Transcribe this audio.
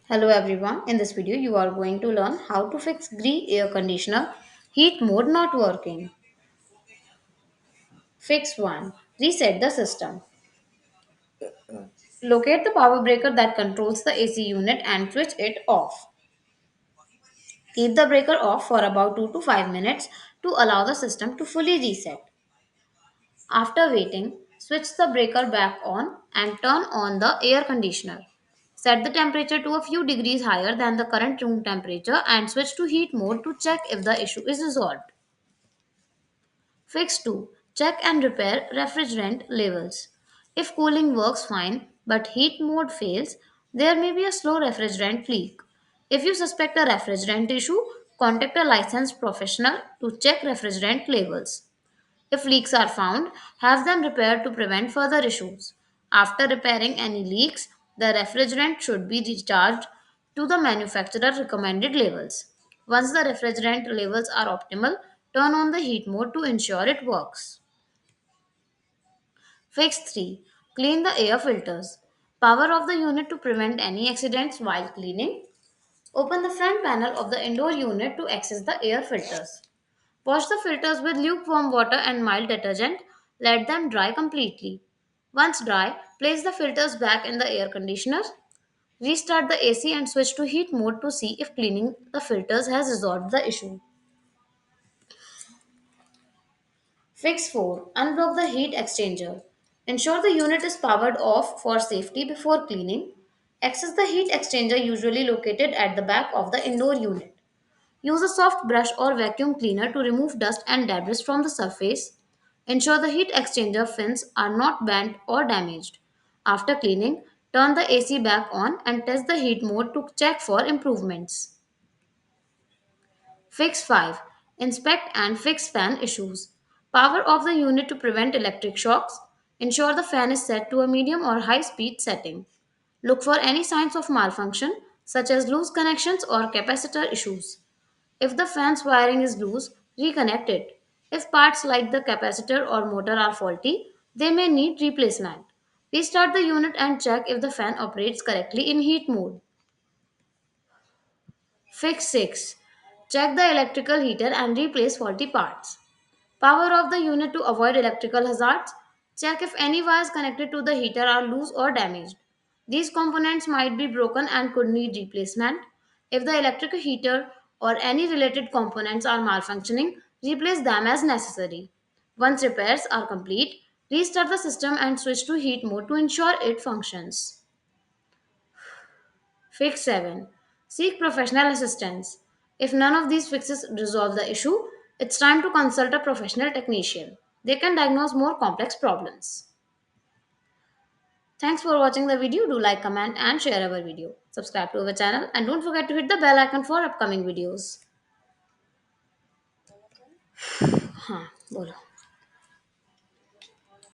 Hello everyone, in this video you are going to learn how to fix Gree air conditioner heat mode not working. Fix 1. Reset the system. Locate the power breaker that controls the AC unit and switch it off. Keep the breaker off for about 2 to 5 minutes to allow the system to fully reset. After waiting, switch the breaker back on and turn on the air conditioner. Set the temperature to a few degrees higher than the current room temperature and switch to heat mode to check if the issue is resolved. Fix 2. Check and repair refrigerant levels. If cooling works fine but heat mode fails, there may be a slow refrigerant leak. If you suspect a refrigerant issue, contact a licensed professional to check refrigerant levels. If leaks are found, have them repaired to prevent further issues. After repairing any leaks, the refrigerant should be recharged to the manufacturer recommended levels. Once the refrigerant levels are optimal, turn on the heat mode to ensure it works. Fix 3. Clean the air filters. Power off the unit to prevent any accidents while cleaning. Open the front panel of the indoor unit to access the air filters. Wash the filters with lukewarm water and mild detergent. Let them dry completely. Once dry, place the filters back in the air conditioner. Restart the AC and switch to heat mode to see if cleaning the filters has resolved the issue. Fix 4. Unblock the heat exchanger. Ensure the unit is powered off for safety before cleaning. Access the heat exchanger usually located at the back of the indoor unit. Use a soft brush or vacuum cleaner to remove dust and debris from the surface. Ensure the heat exchanger fins are not bent or damaged. After cleaning, turn the AC back on and test the heat mode to check for improvements. Fix 5. Inspect and fix fan issues. Power off the unit to prevent electric shocks. Ensure the fan is set to a medium or high speed setting. Look for any signs of malfunction, such as loose connections or capacitor issues. If the fan's wiring is loose, reconnect it. If parts like the capacitor or motor are faulty, they may need replacement. Restart the unit and check if the fan operates correctly in heat mode. Fix 6. Check the electrical heater and replace faulty parts. Power off the unit to avoid electrical hazards. Check if any wires connected to the heater are loose or damaged. These components might be broken and could need replacement. If the electrical heater or any related components are malfunctioning, replace them as necessary. Once repairs are complete, restart the system and switch to heat mode to ensure it functions. Fix 7. Seek professional assistance. If none of these fixes resolve the issue, it's time to consult a professional technician. They can diagnose more complex problems. Thanks for watching the video. Do like, comment, and share our video. Subscribe to our channel and don't forget to hit the bell icon for upcoming videos. हाँ बोलो